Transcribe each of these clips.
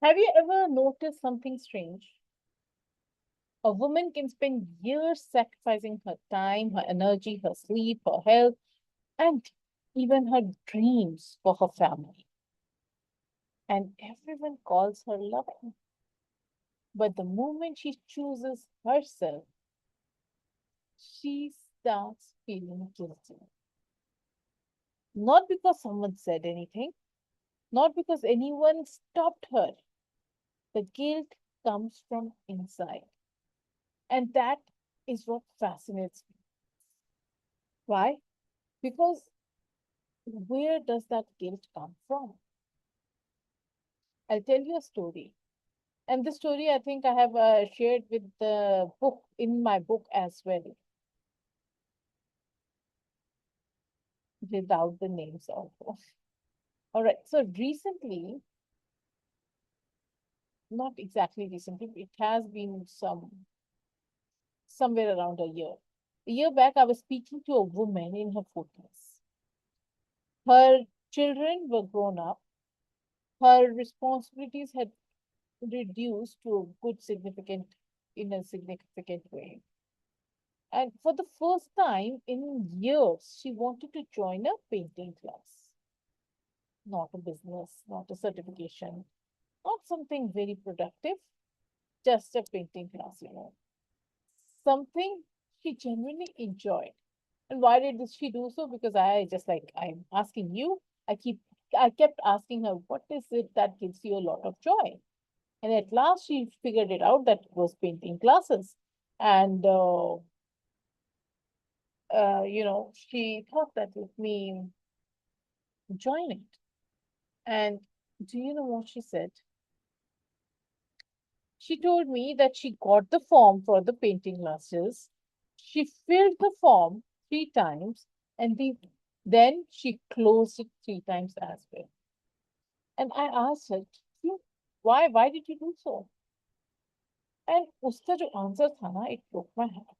Have you ever noticed something strange? A woman can spend years sacrificing her time, her energy, her sleep, her health, and even her dreams for her family. And everyone calls her loving. But the moment she chooses herself, she starts feeling guilty. Not because someone said anything, not because anyone stopped her. The guilt comes from inside. And that is what fascinates me. Why? Because where does that guilt come from? I'll tell you a story. And this story, I think I have shared with the book in my book as well, without the names also. All right. So recently, not exactly recently, it has been somewhere around a year. A year back, I was speaking to a woman in her 40s. Her children were grown up. Her responsibilities had reduced to a good significant in a significant way. And for the first time in years, she wanted to join a painting class. Not a business, not a certification, not something very productive, just a painting class. Something she genuinely enjoyed. And why did she do so? Because I'm asking you, I kept asking her, what is it that gives you a lot of joy? And at last she figured it out that it was painting classes. And she thought that let me join it. And do you know what she said? She told me that she got the form for the painting classes. She filled the form 3 times and then she closed it 3 times as well. And I asked her, "You- why did you do so?" And uska jo answer tha na, it broke my heart.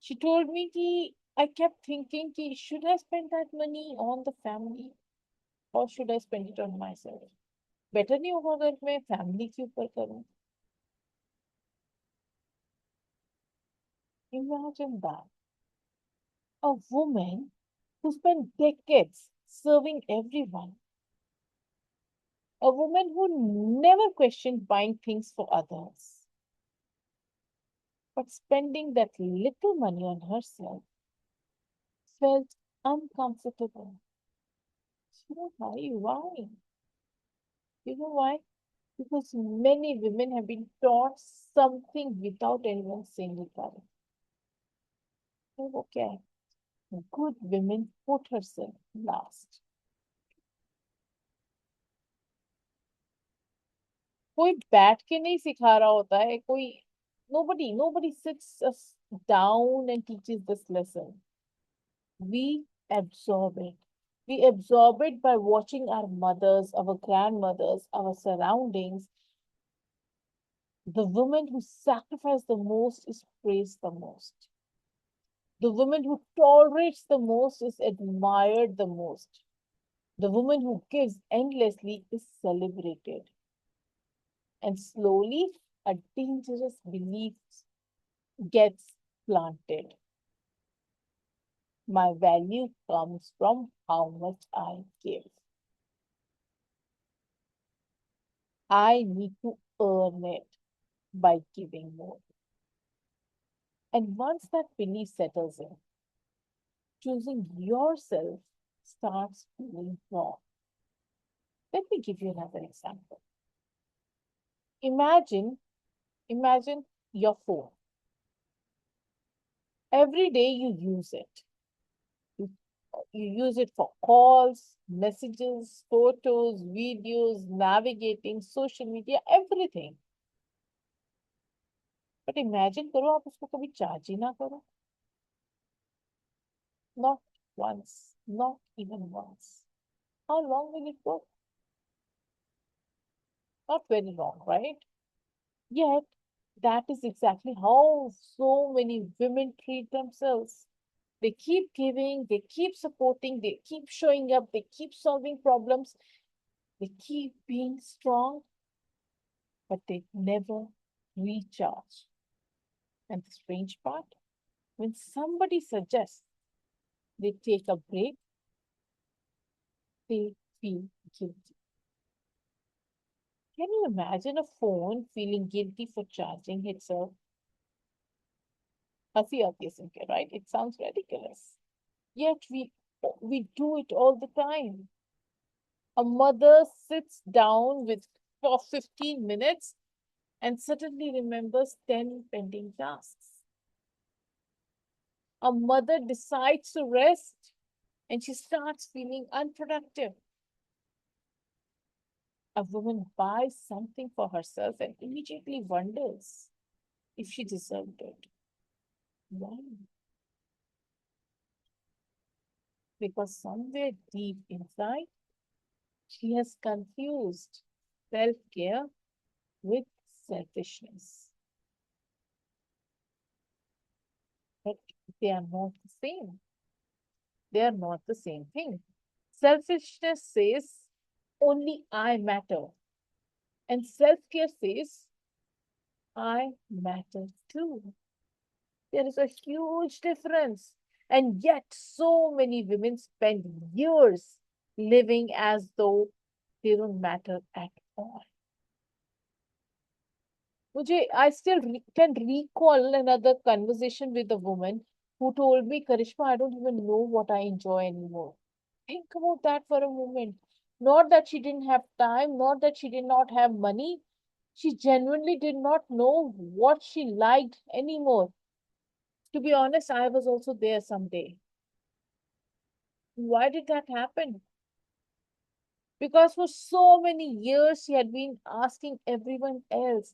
She told me कि I kept thinking कि should I spend that money on the family or should I spend it on myself? Better नहीं होगा अगर मैं family के ऊपर करूं. Imagine that. A woman who spent decades serving everyone. A woman who never questioned buying things for others. But spending that little money on herself felt uncomfortable. You know why? Why? You know why? Because many women have been taught something without anyone saying it out. Okay, good women put herself last. कोई बैठ के नहीं सिखा रहा होता है कोई. Nobody sits us down and teaches this lesson. We absorb it. We absorb it by watching our mothers, our grandmothers, our surroundings. The woman who sacrificed the most is praised the most. The woman who tolerates the most is admired the most. The woman who gives endlessly is celebrated. And slowly, a dangerous belief gets planted. My value comes from how much I give. I need to earn it by giving more. And once that belief settles in, choosing yourself starts feeling wrong. Let me give you another example. Imagine, imagine your phone. Every day you use it. You, you use it for calls, messages, photos, videos, navigating, social media, everything. But imagine करो आप उसको कभी charge ही ना करो. Not once, not even once. How long will it work? Not very long, right? Yet, that is exactly how so many women treat themselves. They keep giving, they keep supporting, they keep showing up, they keep solving problems. They keep being strong, but they never recharge. And the strange part, when somebody suggests they take a break, they feel guilty. Can you imagine a phone feeling guilty for charging itself? हंसी आती है सुन के, right? It sounds ridiculous. Yet we do it all the time. A mother sits down with for 15 minutes and suddenly remembers 10 pending tasks. A mother decides to rest and she starts feeling unproductive. A woman buys something for herself and immediately wonders if she deserved it. Why? Because somewhere deep inside, she has confused self care with selfishness. But they are not the same. They are not the same thing. Selfishness says, only I matter. And self care says, I matter too. There is a huge difference. And yet, so many women spend years living as though they don't matter at all. I still can recall another conversation with a woman who told me, Karishma, I don't even know what I enjoy anymore. Think about that for a moment. Not that she didn't have time, not that she did not have money. She genuinely did not know what she liked anymore. To be honest, I was also there someday. Why did that happen? Because for so many years she had been asking everyone else,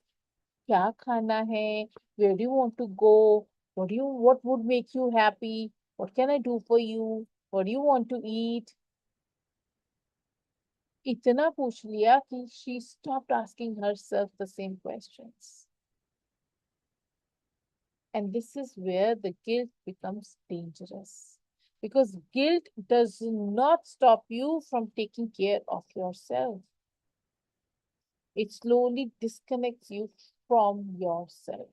"Kya khana hai? Where do you want to go? What would make you happy? What can I do for you? What do you want to eat?" इतना पूछ लिया कि she stopped asking herself the same questions. And this is where the guilt becomes dangerous. Because guilt does not stop you from taking care of yourself. It slowly disconnects you from yourself.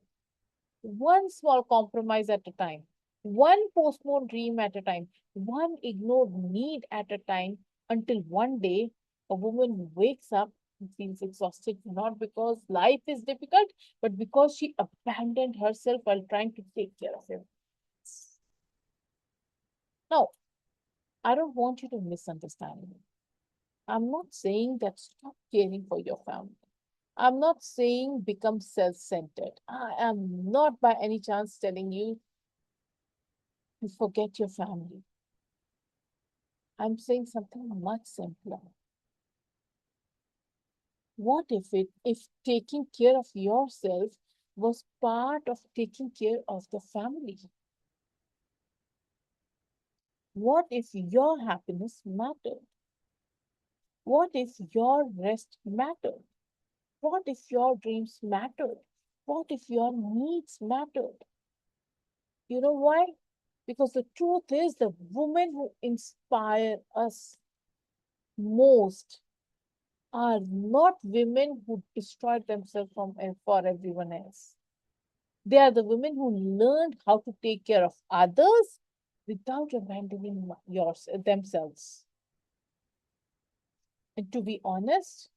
One small compromise at a time, one postponed dream at a time, one ignored need at a time, until one day a woman wakes up and feels exhausted, not because life is difficult, but because she abandoned herself while trying to take care of him. Now, I don't want you to misunderstand me. I'm not saying that stop caring for your family. I'm not saying become self centered. I am not by any chance telling you to forget your family. I'm saying something much simpler. What if taking care of yourself was part of taking care of the family? What if your happiness mattered? What if your rest mattered? What if your dreams mattered? What if your needs mattered? You know why? Because the truth is, the women who inspire us most are not women who destroyed themselves for everyone else. They are the women who learned how to take care of others without abandoning themselves. And to be honest,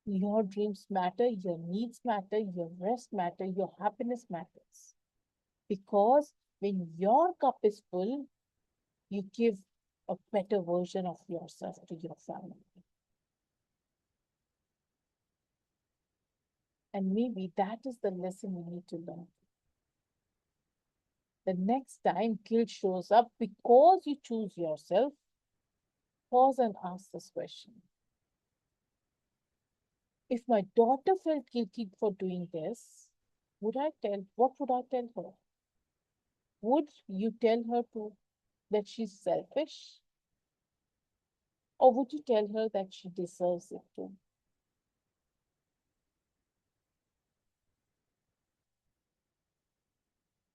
your dreams matter, your needs matter, your rest matter, your happiness matters. Because when your cup is full, you give a better version of yourself to your family. And maybe that is the lesson we need to learn. The next time guilt shows up because you choose yourself, pause and ask this question. If my daughter felt guilty for doing this, what would I tell her? Would you tell her that she's selfish? Or would you tell her that she deserves it too?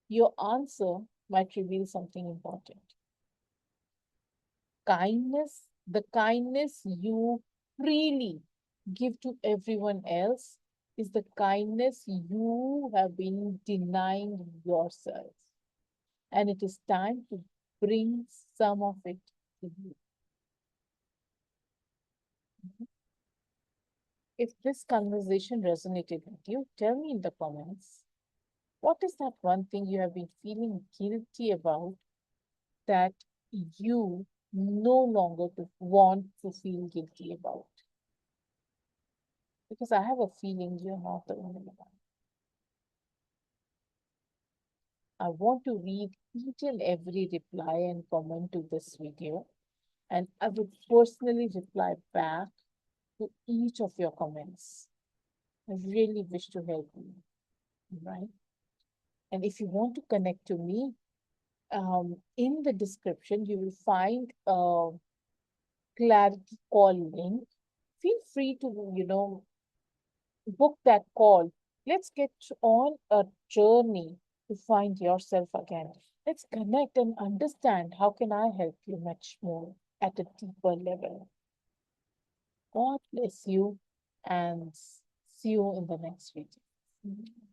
Your answer might reveal something important. Kindness The kindness you freely give to everyone else is the kindness you have been denying yourself. And it is time to bring some of it to you. If this conversation resonated with you, tell me in the comments. What is that one thing you have been feeling guilty about that you no longer want to feel guilty about? Because I have a feeling you're not the only one. I want to read each and every reply and comment to this video, and I would personally reply back to each of your comments. I really wish to help you, right? And if you want to connect to me, in the description, you will find a clarity call link. Feel free to, book that call. Let's get on a journey to find yourself again. Let's connect and understand how can I help you much more at a deeper level. God bless you and see you in the next video.